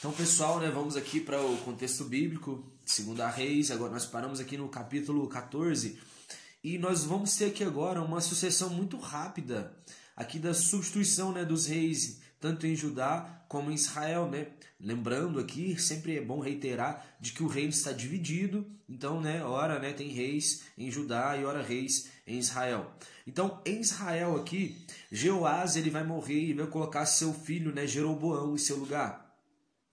Então, pessoal, né, vamos aqui para o contexto bíblico, 2 Reis. Agora nós paramos aqui no capítulo 14 e nós vamos ter aqui agora uma sucessão muito rápida aqui da substituição, né, dos reis, tanto em Judá como em Israel, né? Lembrando aqui, sempre é bom reiterar de que o reino está dividido. Então, né, ora, né, tem reis em Judá e ora reis em Israel. Então, em Israel aqui, Jeoás ele vai morrer e vai colocar seu filho, né, Jeroboão, em seu lugar.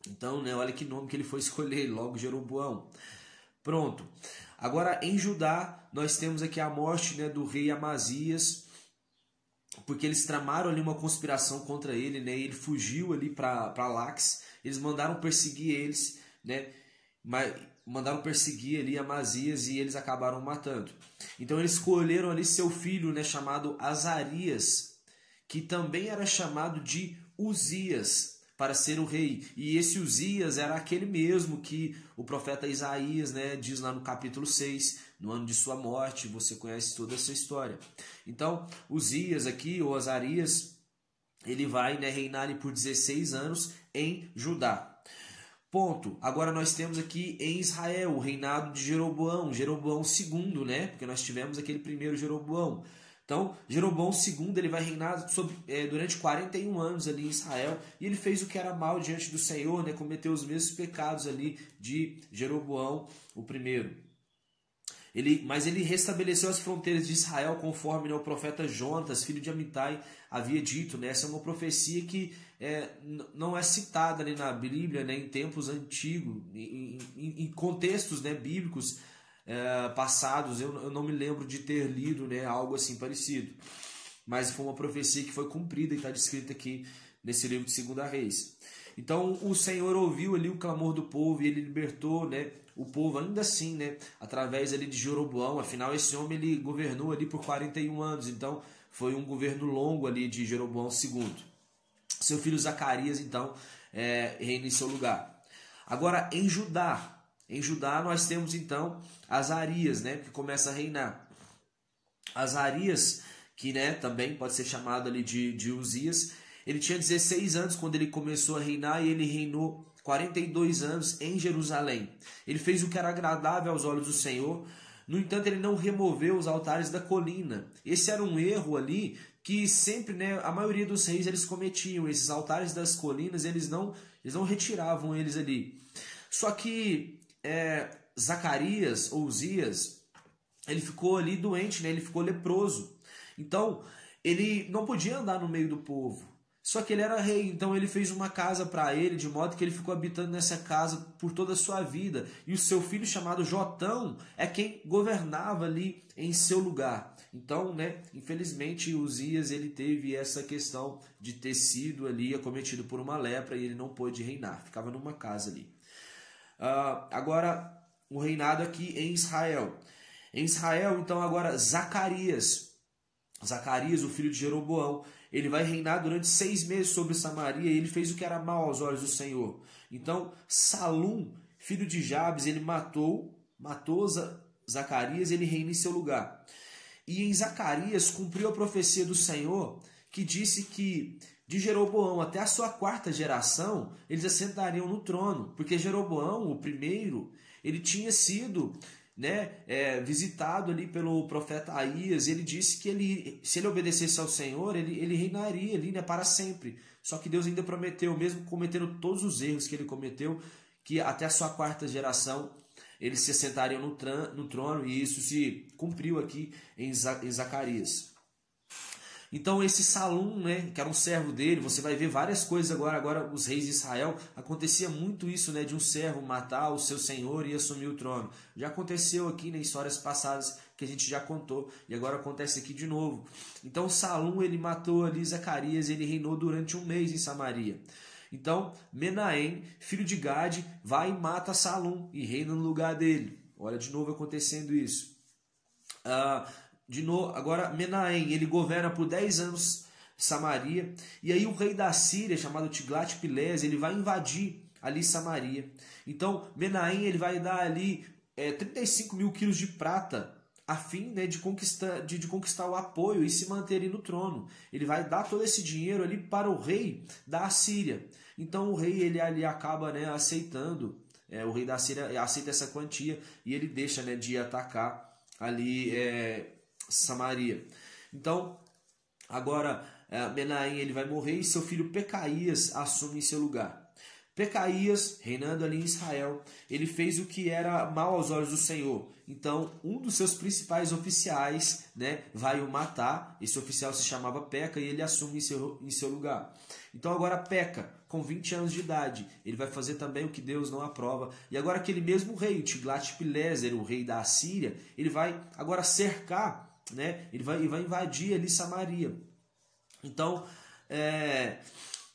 Então, né, olha que nome que ele foi escolher, logo Jeroboão. Pronto. Agora, em Judá, nós temos aqui a morte, né, do rei Amazias, porque eles tramaram ali uma conspiração contra ele, né, e ele fugiu ali para Laques. Eles mandaram perseguir eles, né, mandaram perseguir ali Amazias e eles acabaram matando. Então, eles escolheram ali seu filho, né, chamado Azarias, que também era chamado de Uzias, para ser o rei. E esse Uzias era aquele mesmo que o profeta Isaías, né, diz lá no capítulo 6, no ano de sua morte. Você conhece toda essa história. Então, Uzias aqui, ou Azarias, ele vai, né, reinar ali por 16 anos em Judá. Ponto. Agora nós temos aqui em Israel o reinado de Jeroboão II, né, porque nós tivemos aquele primeiro Jeroboão. Então, Jeroboão II ele vai reinar durante 41 anos ali em Israel, e ele fez o que era mal diante do Senhor, né? Cometeu os mesmos pecados ali de Jeroboão o primeiro. Mas ele restabeleceu as fronteiras de Israel conforme, né, o profeta Jonatas, filho de Amitai, havia dito, né? Essa é uma profecia que não é citada ali na Bíblia, né, em tempos antigos, em contextos, né, bíblicos passados. Eu não me lembro de ter lido, né, algo assim parecido, mas foi uma profecia que foi cumprida e está descrita aqui nesse livro de 2 Reis. Então o Senhor ouviu ali o clamor do povo e ele libertou, né, o povo ainda assim, né, através ali de Jeroboão. Afinal, esse homem ele governou ali por 41 anos, então foi um governo longo ali de Jeroboão II. Seu filho Zacarias então reina em seu lugar. Agora em Judá nós temos então Azarias, né, que começa a reinar. Azarias, que, né, também pode ser chamado ali de Uzias, ele tinha 16 anos quando ele começou a reinar e ele reinou 42 anos em Jerusalém. Ele fez o que era agradável aos olhos do Senhor. No entanto, ele não removeu os altares da colina. Esse era um erro ali que sempre, né, a maioria dos reis eles cometiam. Esses altares das colinas, eles não retiravam eles ali. Só que Zacarias, ou Uzias, ele ficou ali doente, né? Ele ficou leproso. Então, ele não podia andar no meio do povo. Só que ele era rei, então ele fez uma casa para ele, de modo que ele ficou habitando nessa casa por toda a sua vida. E o seu filho, chamado Jotão, é quem governava ali em seu lugar. Então, né, infelizmente, Uzias ele teve essa questão de ter sido ali acometido por uma lepra e ele não pôde reinar. Ficava numa casa ali. Agora, o reinado aqui em Israel. Em Israel, então, agora Zacarias, o filho de Jeroboão, ele vai reinar durante 6 meses sobre Samaria e ele fez o que era mal aos olhos do Senhor. Então, Salum, filho de Jabes, ele matou Zacarias, ele reina em seu lugar. E em Zacarias cumpriu a profecia do Senhor, que disse que de Jeroboão até a sua 4ª geração, eles assentariam no trono, porque Jeroboão, o primeiro, ele tinha sido, né, visitado ali pelo profeta Aías, e ele disse que se ele obedecesse ao Senhor, ele reinaria ali, né, para sempre. Só que Deus ainda prometeu, mesmo cometendo todos os erros que ele cometeu, que até a sua 4ª geração eles se assentariam no trono, e isso se cumpriu aqui em Zacarias. Então esse Salum, né, que era um servo dele, você vai ver várias coisas agora os reis de Israel, acontecia muito isso, né, de um servo matar o seu senhor e assumir o trono. Já aconteceu aqui, né, em histórias passadas que a gente já contou, e agora acontece aqui de novo. Então Salum ele matou ali Zacarias, ele reinou durante 1 mês em Samaria. Então Menahem, filho de Gade, vai e mata Salum e reina no lugar dele. Olha de novo acontecendo isso. Agora Menahem, ele governa por 10 anos Samaria, e aí o rei da Síria, chamado Tiglat-Pilés, ele vai invadir ali Samaria. Então Menahem ele vai dar ali 35 mil quilos de prata, a fim, né, de conquistar o apoio e se manter no trono. Ele vai dar todo esse dinheiro ali para o rei da Assíria. Então o rei ele ali acaba, né, aceitando, o rei da Síria aceita essa quantia e ele deixa, né, de atacar ali Samaria. Então agora Menahem ele vai morrer e seu filho Pecaías assume em seu lugar. Pecaías, reinando ali em Israel, ele fez o que era mal aos olhos do Senhor. Então, um dos seus principais oficiais, né, vai o matar. Esse oficial se chamava Peca e ele assume em seu lugar. Então, agora Peca, com 20 anos de idade, ele vai fazer também o que Deus não aprova. E agora aquele mesmo rei, o Tiglat-Pileser, o rei da Assíria, ele vai agora cercar, né, ele vai invadir ali Samaria. Então,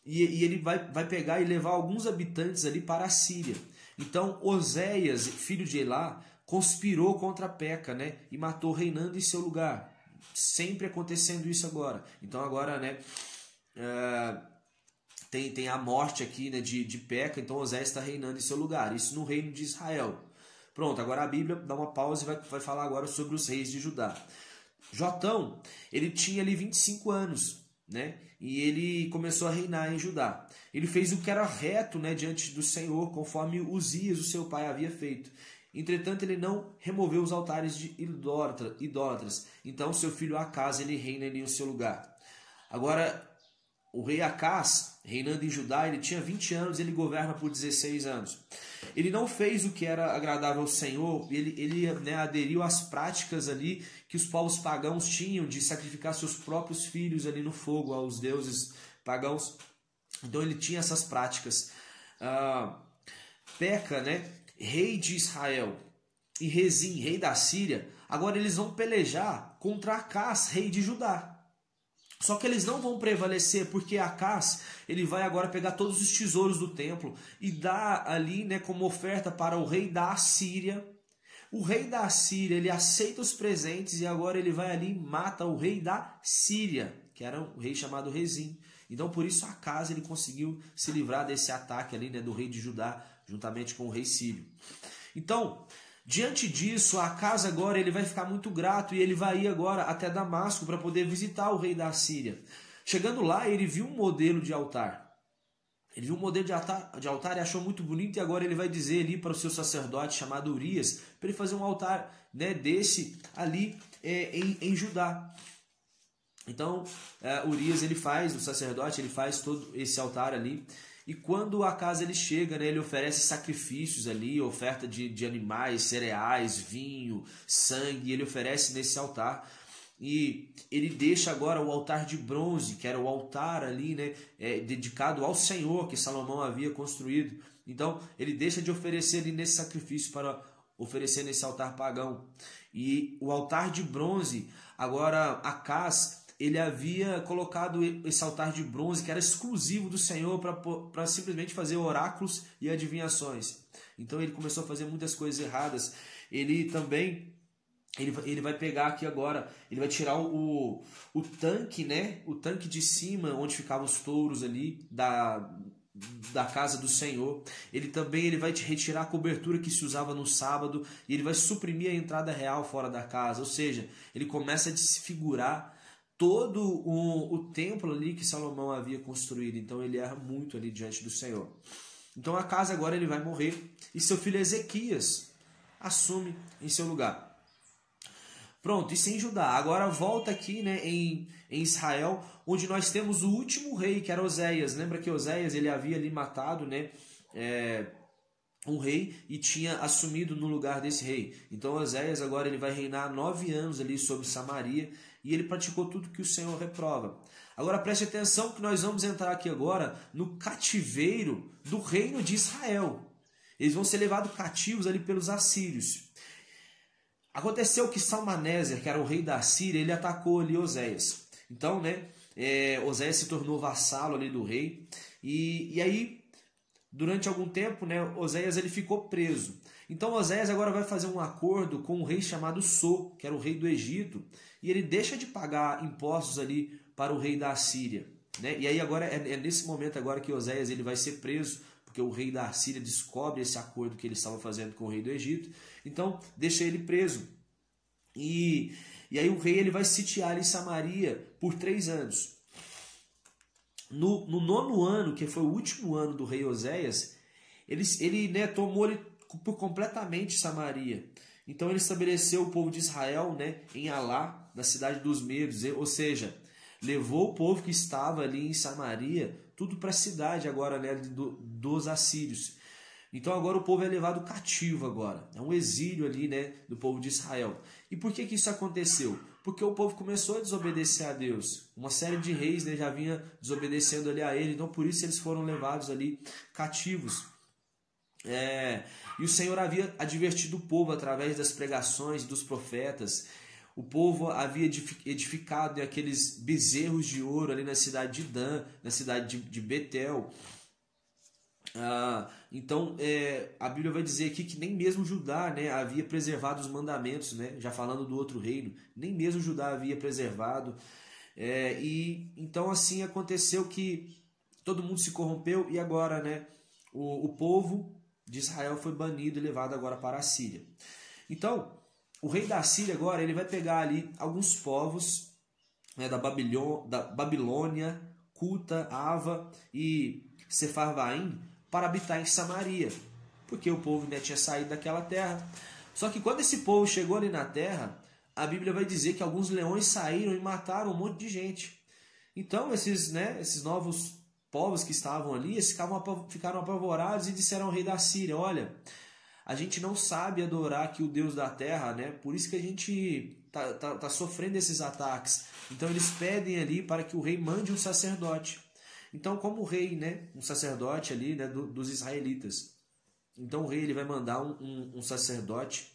E ele vai pegar e levar alguns habitantes ali para a Síria. Então Oséias, filho de Elá, conspirou contra Peca, né, e matou reinando em seu lugar. Sempre acontecendo isso agora. Então agora, né, tem a morte aqui, né, de Peca. Então Oséias está reinando em seu lugar. Isso no reino de Israel. Pronto, agora a Bíblia dá uma pausa e vai falar agora sobre os reis de Judá. Jotão, ele tinha ali 25 anos, né? E ele começou a reinar em Judá. Ele fez o que era reto, né, diante do Senhor, conforme Uzias, o seu pai, havia feito. Entretanto, ele não removeu os altares de idólatras. Então, seu filho Acás, ele reina ali no seu lugar. Agora, o rei Acás, reinando em Judá, ele tinha 20 anos, ele governa por 16 anos. Ele não fez o que era agradável ao Senhor, ele né, aderiu às práticas ali que os povos pagãos tinham de sacrificar seus próprios filhos ali no fogo aos deuses pagãos. Então ele tinha essas práticas. Peca, né, rei de Israel, e Rezim, rei da Síria, agora eles vão pelejar contra Acás, rei de Judá. Só que eles não vão prevalecer, porque Acás, ele vai agora pegar todos os tesouros do templo e dar ali, né, como oferta para o rei da Assíria. O rei da Assíria, ele aceita os presentes e agora ele vai ali e mata o rei da Síria, que era um rei chamado Rezim. Então por isso Acás ele conseguiu se livrar desse ataque ali, né, do rei de Judá, juntamente com o rei sírio. Então, diante disso, Acás agora ele vai ficar muito grato e ele vai ir agora até Damasco para poder visitar o rei da Assíria. Chegando lá, ele viu um modelo de altar. Ele viu um modelo de altar e achou muito bonito, e agora ele vai dizer ali para o seu sacerdote chamado Urias para ele fazer um altar, né, desse ali em Judá. Então, Urias, o sacerdote, ele faz todo esse altar ali. E quando Acás ele chega, né, ele oferece sacrifícios ali, oferta de animais, cereais, vinho, sangue, ele oferece nesse altar. E ele deixa agora o altar de bronze, que era o altar ali, né, dedicado ao Senhor, que Salomão havia construído. Então ele deixa de oferecer ali nesse sacrifício para oferecer nesse altar pagão. E o altar de bronze, agora Acás, ele havia colocado esse altar de bronze que era exclusivo do Senhor para simplesmente fazer oráculos e adivinhações. Então ele começou a fazer muitas coisas erradas. Ele também, ele vai pegar aqui agora, ele vai tirar o tanque, né? O tanque de cima, onde ficavam os touros ali da casa do Senhor. Ele também vai retirar a cobertura que se usava no sábado e ele vai suprimir a entrada real fora da casa. Ou seja, ele começa a desfigurar todo o templo ali que Salomão havia construído. Então ele erra muito ali diante do Senhor. Então Acás agora ele vai morrer e seu filho Ezequias assume em seu lugar. Pronto, isso em Judá. Agora volta aqui, né, em Israel, onde nós temos o último rei, que era Oséias. Lembra que Oséias ele havia ali matado, né, um rei e tinha assumido no lugar desse rei. Então Oséias agora ele vai reinar 9 anos ali sobre Samaria e ele praticou tudo que o Senhor reprova. Agora preste atenção que nós vamos entrar aqui agora no cativeiro do reino de Israel. Eles vão ser levados cativos ali pelos assírios. Aconteceu que Salmaneser, que era o rei da Síria, ele atacou ali Oséias. Então, né, Oséias se tornou vassalo ali do rei. E aí, durante algum tempo, né, Oséias ele ficou preso. Então Oséias agora vai fazer um acordo com um rei chamado So, que era o rei do Egito. E ele deixa de pagar impostos ali para o rei da Assíria, né? E aí agora é nesse momento agora que Oséias ele vai ser preso, porque o rei da Assíria descobre esse acordo que ele estava fazendo com o rei do Egito. Então deixa ele preso. E aí o rei ele vai sitiar em Samaria por 3 anos. no 9º ano, que foi o último ano do rei Oséias, ele né, tomou por completamente Samaria. Então ele estabeleceu o povo de Israel, né, em Alá, na cidade dos Medos, ou seja, levou o povo que estava ali em Samaria, tudo para a cidade agora, né, dos assírios. Então agora o povo é levado cativo agora. É um exílio ali, né, do povo de Israel. E por que isso aconteceu? Porque o povo começou a desobedecer a Deus. Uma série de reis, né, já vinha desobedecendo ali a ele. Então por isso eles foram levados ali cativos. E o Senhor havia advertido o povo através das pregações dos profetas. O povo havia edificado aqueles bezerros de ouro ali na cidade de Dan, na cidade de Betel. Então a Bíblia vai dizer aqui que nem mesmo Judá, né, havia preservado os mandamentos, né, já falando do outro reino, nem mesmo Judá havia preservado. E então assim aconteceu que todo mundo se corrompeu e agora, né, o povo de Israel foi banido e levado agora para a Síria. Então o rei da Síria agora ele vai pegar ali alguns povos, né, da Babilônia, Cuta, Ava e Sefarvaim para habitar em Samaria, porque o povo, né, tinha saído daquela terra. Só que quando esse povo chegou ali na terra, a Bíblia vai dizer que alguns leões saíram e mataram um monte de gente. Então esses novos povos que estavam ali ficaram apavorados e disseram ao rei da Síria: olha, a gente não sabe adorar aqui o Deus da terra, né? Por isso que a gente tá sofrendo esses ataques. Então eles pedem ali para que o rei mande um sacerdote. Então, como o rei, né, um sacerdote ali, né, dos israelitas. Então o rei ele vai mandar um sacerdote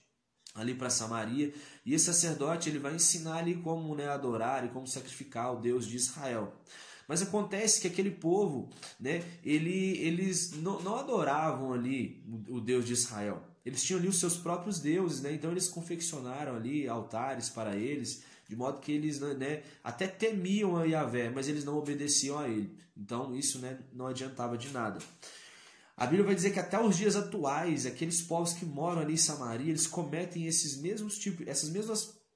ali para Samaria, e esse sacerdote ele vai ensinar ali como, né, adorar e como sacrificar o Deus de Israel. Mas acontece que aquele povo, né, eles não adoravam ali o Deus de Israel. Eles tinham ali os seus próprios deuses, né? Então eles confeccionaram ali altares para eles, de modo que eles, né, até temiam a Yahvé, mas eles não obedeciam a ele. Então isso, né, não adiantava de nada. A Bíblia vai dizer que até os dias atuais, aqueles povos que moram ali em Samaria, eles cometem essas mesmas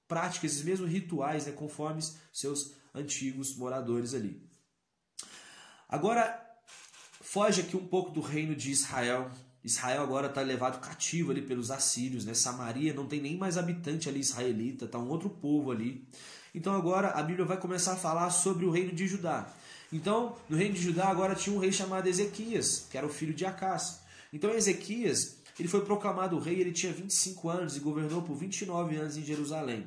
práticas, esses mesmos rituais, né, conforme seus antigos moradores ali. Agora, foge aqui um pouco do reino de Israel. Israel agora está levado cativo ali pelos assírios, né? Samaria não tem nem mais habitante ali israelita, está um outro povo ali. Então agora a Bíblia vai começar a falar sobre o reino de Judá. Então, no reino de Judá agora tinha um rei chamado Ezequias, que era o filho de Acás. Então Ezequias, ele foi proclamado rei, ele tinha 25 anos e governou por 29 anos em Jerusalém.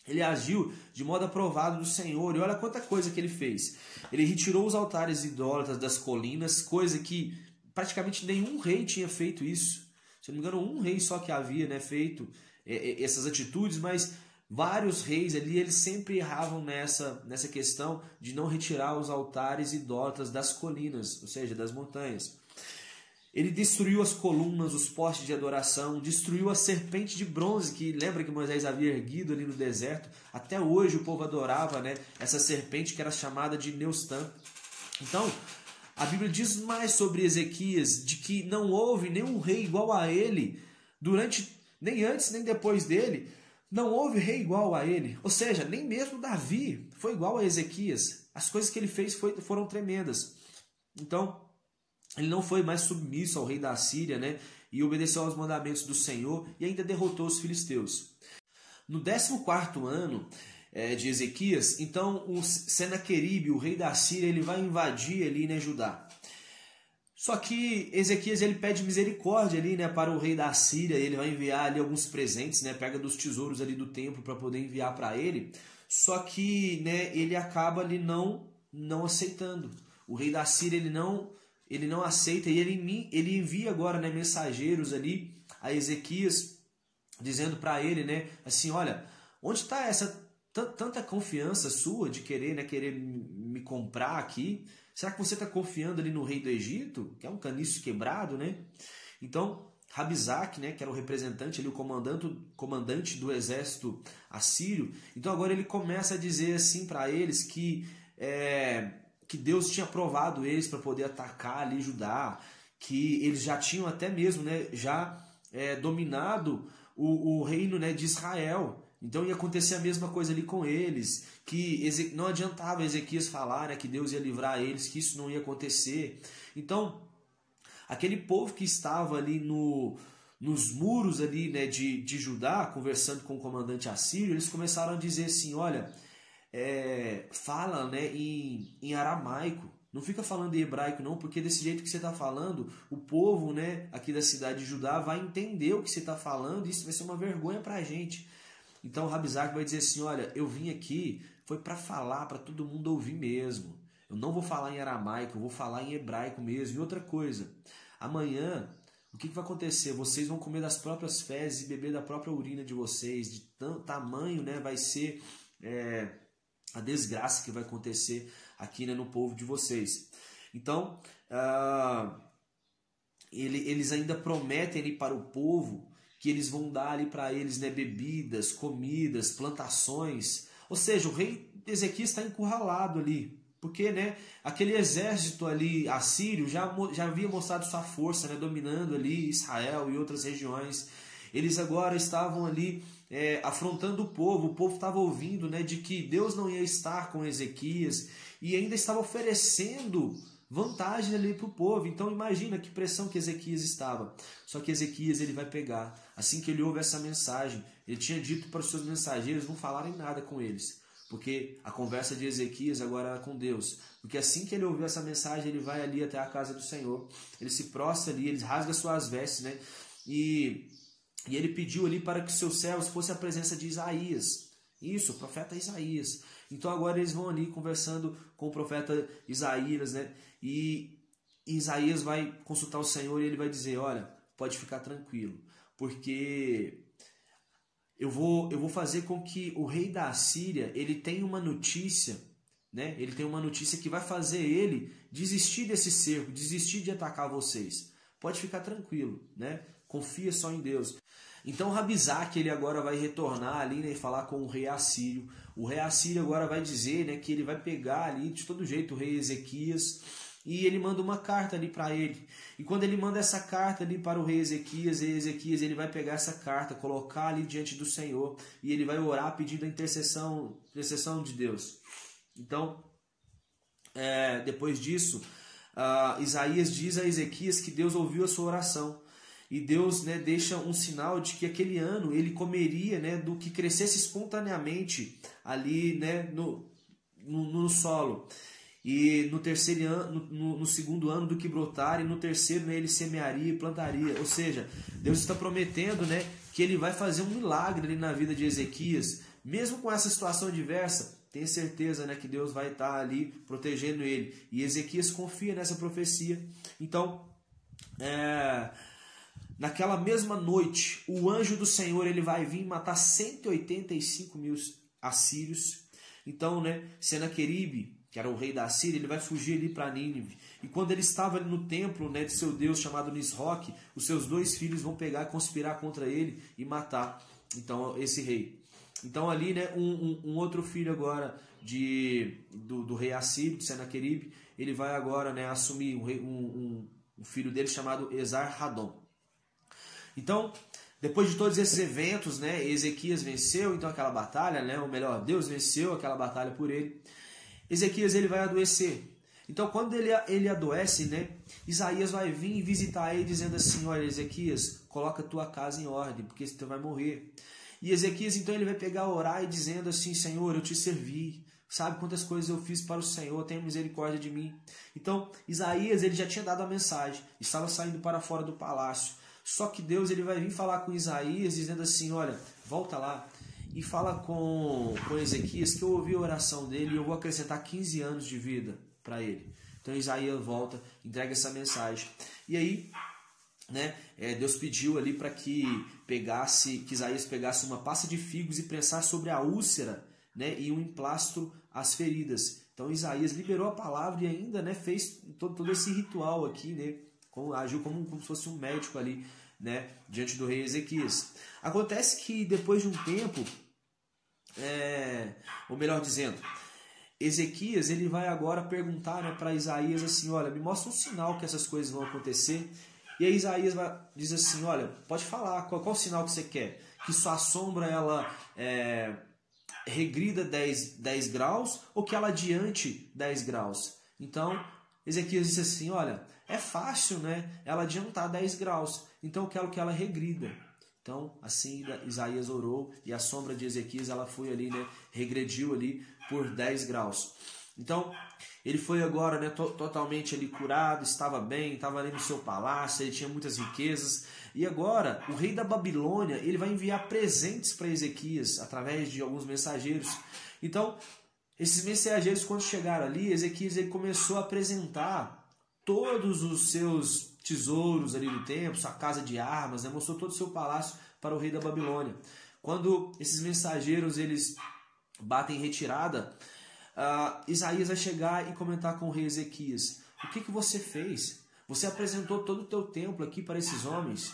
Ele agiu de modo aprovado do Senhor, e olha quanta coisa que ele fez. Ele retirou os altares idólatras das colinas, coisa que praticamente nenhum rei tinha feito isso. Se não me engano, um rei só que havia, né, feito essas atitudes, mas vários reis ali, eles sempre erravam nessa questão de não retirar os altares idólatras das colinas, ou seja, das montanhas. Ele destruiu as colunas, os postes de adoração, destruiu a serpente de bronze, que lembra que Moisés havia erguido ali no deserto. Até hoje o povo adorava, né, essa serpente que era chamada de Neustã. Então, a Bíblia diz mais sobre Ezequias, de que não houve nenhum rei igual a ele, nem antes nem depois dele, não houve rei igual a ele. Ou seja, nem mesmo Davi foi igual a Ezequias. As coisas que ele fez foram tremendas. Então, ele não foi mais submisso ao rei da Síria, né? E obedeceu aos mandamentos do Senhor e ainda derrotou os filisteus. No 14º ano de Ezequias, então o Senaqueribe, o rei da Síria, ele vai invadir ali, né, Judá. Só que Ezequias ele pede misericórdia ali, né, para o rei da Síria, ele vai enviar ali alguns presentes, né, pega dos tesouros ali do templo para poder enviar para ele. Só que, né, ele acaba ali não aceitando. O rei da Síria ele não aceita, e ele envia agora, né, mensageiros ali a Ezequias, dizendo para ele, né, assim, olha, onde está essa tanta confiança sua de querer me comprar aqui? Será que você está confiando ali no rei do Egito, que é um caniço quebrado, né? Então, Rabizaque, né, que era o representante ali, o comandante do exército assírio, então agora ele começa a dizer assim para eles que Deus tinha aprovado eles para poder atacar ali Judá, que eles já tinham até mesmo, né, dominado o reino, né, de Israel. Então ia acontecer a mesma coisa ali com eles, que não adiantava Ezequias falar, né, que Deus ia livrar eles, que isso não ia acontecer. Então, aquele povo que estava ali nos muros ali, né, de Judá, conversando com o comandante assírio, eles começaram a dizer assim, olha, fala, né, em aramaico, não fica falando em hebraico não, porque desse jeito que você está falando, o povo, né, aqui da cidade de Judá vai entender o que você está falando e isso vai ser uma vergonha para a gente. Então o Rabizak vai dizer assim, olha, eu vim aqui, foi para falar, para todo mundo ouvir mesmo. Eu não vou falar em aramaico, eu vou falar em hebraico mesmo. E outra coisa, amanhã, o que vai acontecer? Vocês vão comer das próprias fezes e beber da própria urina de vocês. De tamanho, né, vai ser a desgraça que vai acontecer aqui, né, no povo de vocês. Então, eles ainda prometem ali para o povo que eles vão dar ali para eles, né, bebidas, comidas, plantações. Ou seja, o rei Ezequias está encurralado ali, porque, né, aquele exército ali assírio já havia mostrado sua força, né, dominando ali Israel e outras regiões. Eles agora estavam ali afrontando o povo estava ouvindo, né, de que Deus não ia estar com Ezequias e ainda estava oferecendo vantagem ali para o povo. Então imagina que pressão que Ezequias estava. Só que Ezequias ele vai pegar, assim que ele ouve essa mensagem, ele tinha dito para os seus mensageiros não falarem nada com eles, porque a conversa de Ezequias agora era com Deus. Porque assim que ele ouviu essa mensagem, ele vai ali até a casa do Senhor, ele se prostra ali, ele rasga suas vestes, né? E ele pediu ali para que os seus servos fossem à presença de Isaías. Isso, o profeta Isaías. Então agora eles vão ali conversando com o profeta Isaías, né? E Isaías vai consultar o Senhor e ele vai dizer, olha, pode ficar tranquilo, porque eu vou fazer com que o rei da Assíria, ele tenha uma notícia, né? Ele tem uma notícia que vai fazer ele desistir desse cerco, desistir de atacar vocês. Pode ficar tranquilo, né? Confia só em Deus. Então Rabizak ele agora vai retornar ali, né, e falar com o rei assírio. O rei assírio agora vai dizer, né, que ele vai pegar ali de todo jeito o rei Ezequias e ele manda uma carta ali para ele. E quando ele manda essa carta ali para o rei Ezequias ele vai pegar essa carta, colocar ali diante do Senhor e ele vai orar pedindo a intercessão de Deus. Então, depois disso, Isaías diz a Ezequias que Deus ouviu a sua oração. E Deus, né, deixa um sinal de que aquele ano ele comeria, né, do que crescesse espontaneamente ali, né, no solo. E no terceiro ano, no segundo ano do que brotar, e no terceiro, né, ele semearia e plantaria. Ou seja, Deus está prometendo, né, que ele vai fazer um milagre ali na vida de Ezequias. Mesmo com essa situação adversa, tenha certeza, né, que Deus vai estar ali protegendo ele. E Ezequias confia nessa profecia. Então, naquela mesma noite, o anjo do Senhor ele vai vir matar 185 mil assírios. Então, né, Senaqueribe, que era o rei da Assíria, ele vai fugir ali para Nínive. E quando ele estava ali no templo, né, de seu Deus chamado Nisroque, os seus 2 filhos vão pegar e conspirar contra ele e matar então esse rei. Então ali, né, um outro filho agora do rei assírio, de Senaqueribe, ele vai agora, né, assumir um filho dele chamado Esar-Hadon. Então, depois de todos esses eventos, né, Ezequias venceu então aquela batalha, né, ou melhor, Deus venceu aquela batalha por ele. Ezequias ele vai adoecer. Então, quando ele adoece, né, Isaías vai vir visitar ele dizendo assim, olha, Ezequias, coloca a tua casa em ordem, porque você vai morrer. E Ezequias, então, ele vai pegar, orar e dizendo assim, Senhor, eu te servi, sabe quantas coisas eu fiz para o Senhor, tenha misericórdia de mim. Então, Isaías, ele já tinha dado a mensagem, estava saindo para fora do palácio. Só que Deus ele vai vir falar com Isaías, dizendo assim, olha, volta lá e fala com Ezequias que eu ouvi a oração dele e eu vou acrescentar 15 anos de vida para ele. Então Isaías volta, entrega essa mensagem. E aí, né, Deus pediu ali para que Isaías pegasse uma pasta de figos e prensasse sobre a úlcera, né, e um emplastro às feridas. Então Isaías liberou a palavra e ainda, né, fez todo esse ritual aqui, né, agiu como se fosse um médico ali, né, diante do rei Ezequias. Acontece que depois de um tempo, ou melhor dizendo, Ezequias ele vai agora perguntar, né, para Isaías assim, olha, me mostra um sinal que essas coisas vão acontecer. E aí Isaías diz assim, olha, pode falar, qual o sinal que você quer? que sua sombra ela regrida 10 graus ou que ela adiante 10 graus. Então, Ezequias disse assim, olha, é fácil, né, ela adiantar 10 graus, então eu quero que ela regrida. Então, assim Isaías orou e a sombra de Ezequias ela foi ali, né, regrediu ali por 10 graus. Então, ele foi agora, né, totalmente ali curado, estava bem, estava ali no seu palácio, ele tinha muitas riquezas. E agora, o rei da Babilônia, ele vai enviar presentes para Ezequias, através de alguns mensageiros. Então, esses mensageiros, quando chegaram ali, Ezequias ele começou a apresentar todos os seus tesouros ali do templo, sua casa de armas, né, mostrou todo o seu palácio para o rei da Babilônia. Quando esses mensageiros eles batem em retirada, Isaías vai chegar e comentar com o rei Ezequias: o que você fez? Você apresentou todo o teu templo aqui para esses homens.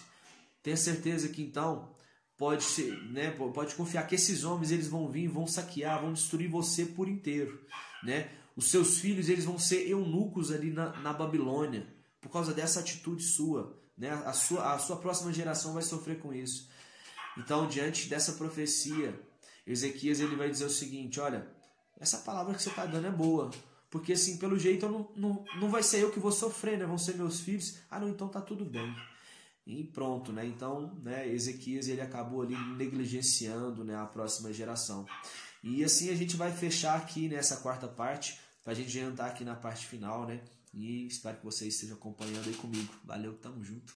Tenha certeza que então pode confiar que esses homens eles vão vir, vão saquear, vão destruir você por inteiro, né? Os seus filhos eles vão ser eunucos ali na Babilônia por causa dessa atitude sua, né? A sua próxima geração vai sofrer com isso. Então, diante dessa profecia, Ezequias ele vai dizer o seguinte: olha, essa palavra que você está dando é boa, porque assim, pelo jeito não vai ser eu que vou sofrer, né? Vão ser meus filhos. Ah, não, então tá tudo bem. E pronto, né? Então, né, Ezequias ele acabou ali negligenciando, né, a próxima geração. E assim a gente vai fechar aqui nessa quarta parte, para a gente já entrar aqui na parte final, né? E espero que vocês estejam acompanhando aí comigo. Valeu, tamo junto.